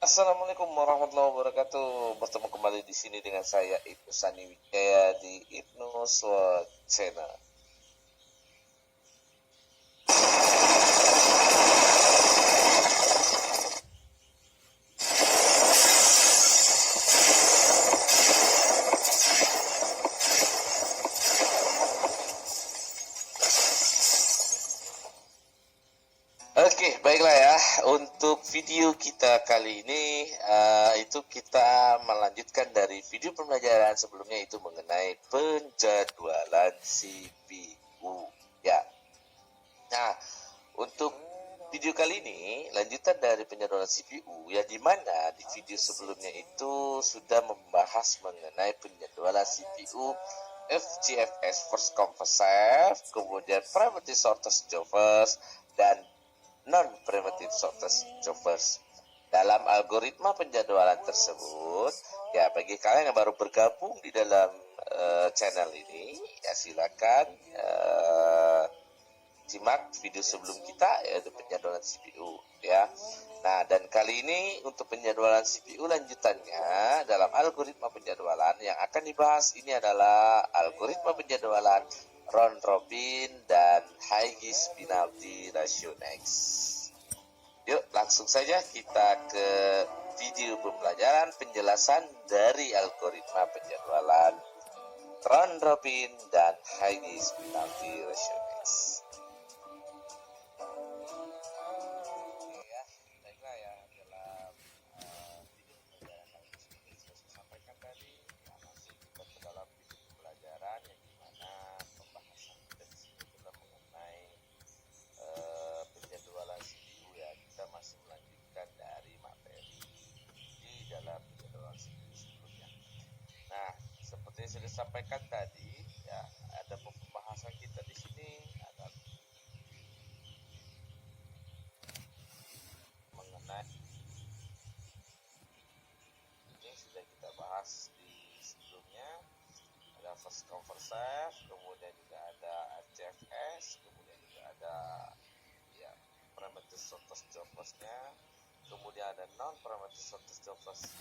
Assalamualaikum warahmatullahi wabarakatuh. Bertemu kembali di sini dengan saya Ibnu Sani Wijaya di Ibnu Channel. Oke, baiklah ya. Untuk video kita kali ini itu kita melanjutkan dari video pembelajaran sebelumnya itu mengenai penjadwalan CPU. Ya. Nah, untuk video kali ini lanjutan dari penjadwalan CPU ya, di mana di video sebelumnya itu sudah membahas mengenai penjadwalan CPU FGFS first come first serve, kemudian primitive shortest jobbers dan non primitive shortest jobbers. Dalam algoritma penjadwalan tersebut, ya bagi kalian yang baru bergabung di dalam channel ini, ya silakan simak video sebelum kita yaitu penjadwalan CPU ya. Nah, dan kali ini untuk penjadwalan CPU lanjutannya dalam algoritma penjadwalan yang akan dibahas ini adalah algoritma penjadwalan round robin dan Higgs penalty ratio next. Yuk, langsung saja kita ke video pembelajaran penjelasan dari algoritma penjadwalan round robin dan Higgs penalty ratio next. Nah, seperti yang sudah disampaikan tadi, ya ada pembahasan kita di sini ada mengenai ini sudah kita bahas di sebelumnya, ada first come first serve, kemudian juga ada RCFS, kemudian juga ada ya parameter shortest jobbersnya, kemudian ada non parameter shortest jobbers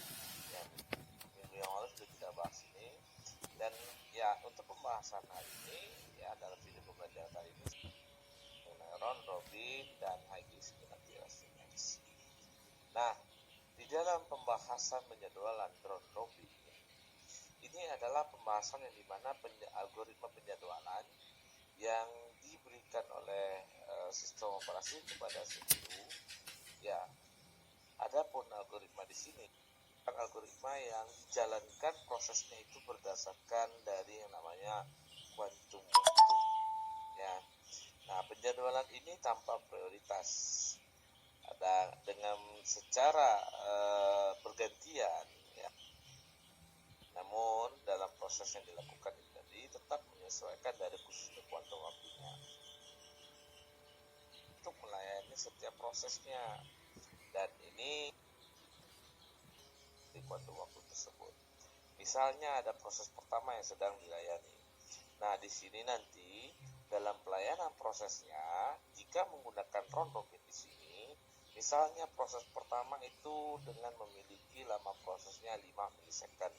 yang minggu yang lalu sudah kita bahas ini. Dan ya untuk pembahasan hari ini ya dalam video pembelajaran kali ini mengenai round robin dan Higgs penalty ratio next. Nah, di dalam pembahasan penjadwalan round robin ini adalah pembahasan yang dimana algoritma penjadwalan yang diberikan oleh sistem operasi kepada CPU. Ya, adapun algoritma di sini algoritma yang dijalankan prosesnya itu berdasarkan dari yang namanya kuantum waktu ya. Nah, penjadwalan ini tanpa prioritas, ada dengan secara bergantian ya. Namun dalam proses yang dilakukan ini tadi tetap menyesuaikan dari khususnya kuantum waktunya untuk melayani setiap prosesnya, dan ini di kuantum waktu tersebut. Misalnya ada proses pertama yang sedang dilayani. Nah, di sini nanti dalam pelayanan prosesnya jika menggunakan round robin di sini, misalnya proses pertama itu dengan memiliki lama prosesnya 5 milisecond.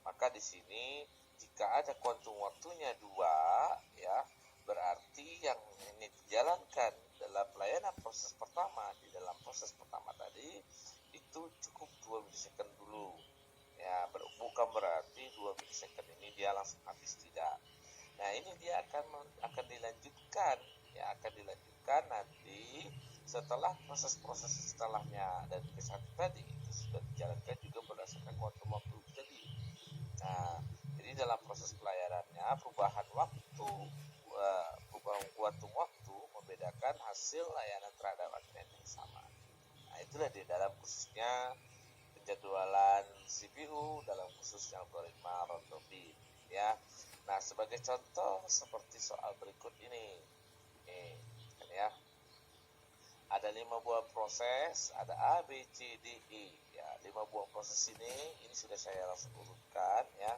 Maka di sini jika ada kuantum waktunya 2 ya, berarti yang ini dijalankan dalam pelayanan proses pertama di dalam proses pertama tadi itu cukup 2 milisecond dulu ya, bukan berarti 2 milisecond ini dia langsung habis, tidak. Nah, ini dia akan dilanjutkan ya, akan dilanjutkan nanti setelah proses-proses setelahnya, dan kisah tadi itu sudah dijalankan juga berdasarkan kuantum waktu tadi. Nah, jadi dalam proses pelayanannya perubahan kuantum waktu membedakan hasil layanan terhadap antena yang sama. Nah, itulah di dalam khususnya penjadwalan CPU dalam khususnya algoritma round robin ya. Nah, sebagai contoh seperti soal berikut ini kan ya, ada 5 buah proses, ada A, B, C, D, E ya. 5 buah proses ini sudah saya langsung urutkan ya,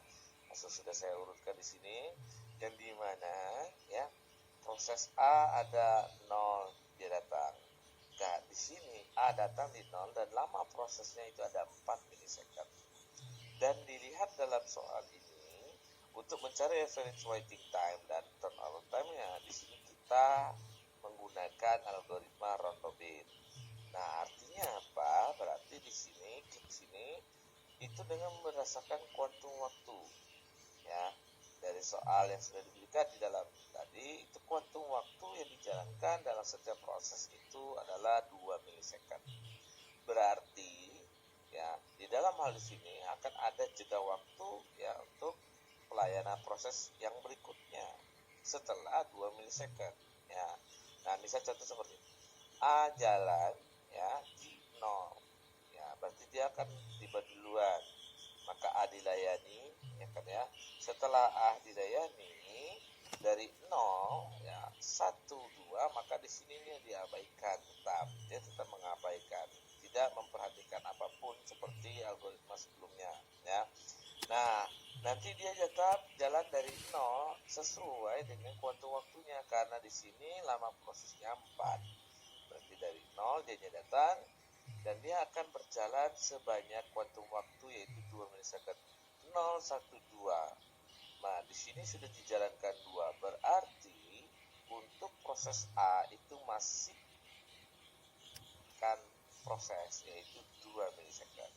sudah saya urutkan di sini, yang dimana ya proses A ada 0 dia datang, Nah, di sini A datang di 0 dan lama prosesnya itu ada 4 milisecond. Dan dilihat dalam soal ini, untuk mencari average waiting time dan turnover time-nya, di sini kita menggunakan algoritma round robin. Nah, artinya apa? Berarti di sini itu dengan berdasarkan kuantum waktu. Ya, dari soal yang sudah diberikan di dalam tadi, itu kuantum waktu yang dijalankan dalam setiap proses itu adalah 2 milisecond. Berarti ya, di dalam hal di sini akan ada jeda waktu ya untuk pelayanan proses yang berikutnya setelah 2 milisecond ya. Nah, misal contoh seperti A jalan ya di 0 ya, berarti dia akan tiba duluan, maka A dilayani ya kan ya. Setelah A dilayani dari 0 ya 1 2, maka di sini dia diabaikan, dia tetap mengabaikan, tidak memperhatikan apapun seperti algoritma sebelumnya ya. Nah, nanti dia tetap jalan dari 0 sesuai dengan kuantum waktunya, karena di sini lama prosesnya 4. Berarti dari 0 dia datang dan dia akan berjalan sebanyak kuantum waktu yaitu 2 milisecond. 0 1 2. Nah, di sini sudah dijalankan 2, berarti untuk proses A itu masih kan proses yaitu 2 milisecond.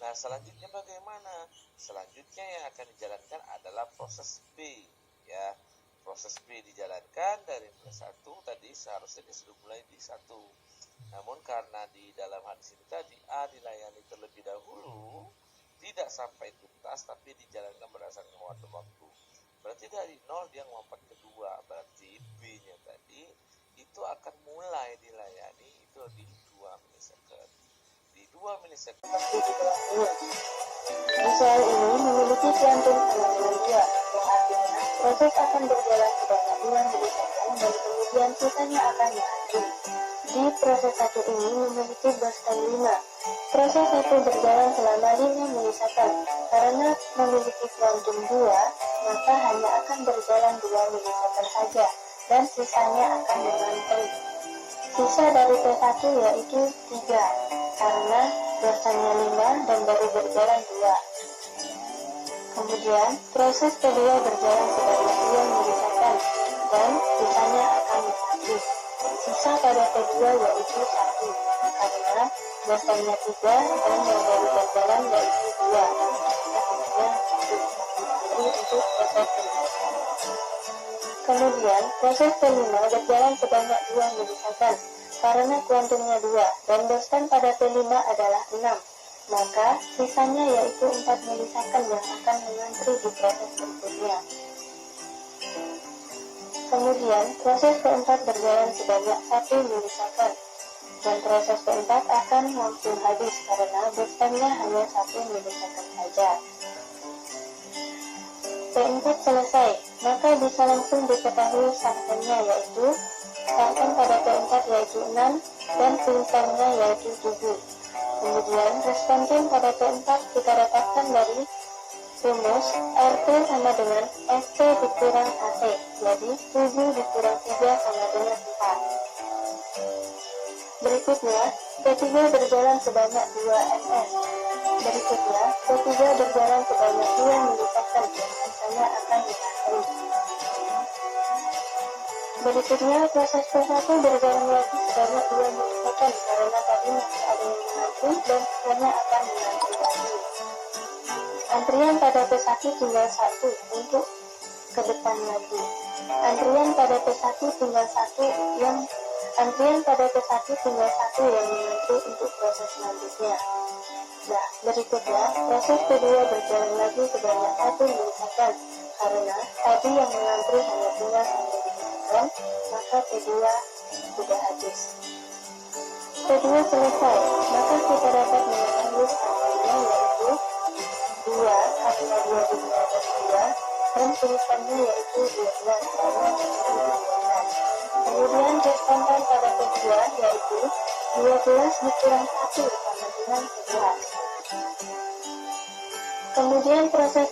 Nah, selanjutnya bagaimana? Selanjutnya yang akan dijalankan adalah proses B ya. Proses B dijalankan dari mulai 1, tadi seharusnya dia sudah mulai di 1. Namun karena di dalam hadis ini tadi A dilayani terlebih dahulu, tidak sampai tuntas tapi dijalankan berdasarkan waktu. Berarti dari 0 dia melompat ke 2, berarti B-nya tadi itu akan mulai dilayani itu di 2 milisecond. Di 2 milisecond. Soal ini memiliki kuantum fenomena 2, yang artinya proses akan berjalan sebanyak 2 milisecond dan kemudian sisanya akan mengantri. Di proses 1 ini memiliki Boston 5. Proses 1 berjalan selama 5 milisecond. Karena memiliki kuantum 2, maka hanya akan berjalan 2 milisecond saja, dan sisanya akan mengantri. Sisa dari P1 yaitu 3, karena Bostonnya 5 dan baru berjalan 2. Kemudian, proses kedua berjalan sebanyak 2 milisecond, dan sisanya akan mengantri. Sisa pada kedua yaitu 1, karena Bostonnya 3 dan yang baru berjalan yaitu 2. Artinya 1 untuk proses kedua. Kemudian, proses kelima berjalan sebanyak 2 milisecond, karena kuantumnya 2, dan Boston pada P5 adalah 6. Maka, sisanya yaitu 4 milisecond yang akan mengantri di proses berikutnya. Kemudian, proses keempat berjalan sebanyak 1 milisecond, dan proses keempat akan langsung habis karena Bostonnya hanya 1 milisecond saja. P4 selesai, maka bisa langsung diketahui sartannya yaitu sartan pada P4 yaitu 6 dan tulisannya yaitu 7. Kemudian responden pada P4 kita dapatkan dari rumus RT sama dengan ST dikurang AC, jadi 7 dikurang 3 sama dengan 4. Berikutnya, P3 berjalan sebanyak 2 ms. Berikutnya, P3 berjalan sebanyak 2 milisecond dan sisanya akan mengantri. Berikutnya, proses P1 berjalan lagi sebanyak 2 milisecond karena tadi masih ada yang mengantri dan sisanya akan mengantri lagi. Antrian pada P1 tinggal 1 untuk ke depan lagi. Antrian pada P1 tinggal 1 yang mengantri untuk proses selanjutnya. Nah, berikutnya, proses kedua berjalan lagi sebanyak 1 milisecond, karena tadi yang mengantri hanya tinggal 1 milisecond, maka kedua sudah habis. Kedua selesai, maka kita dapat mengetahui hasilnya yaitu 2 karena 2 dikurang 2, dan tulisannya yaitu 12 karena 12. Kemudian responden pada kedua yaitu 12 dikurang 1 sama dengan 11. Kemudian proses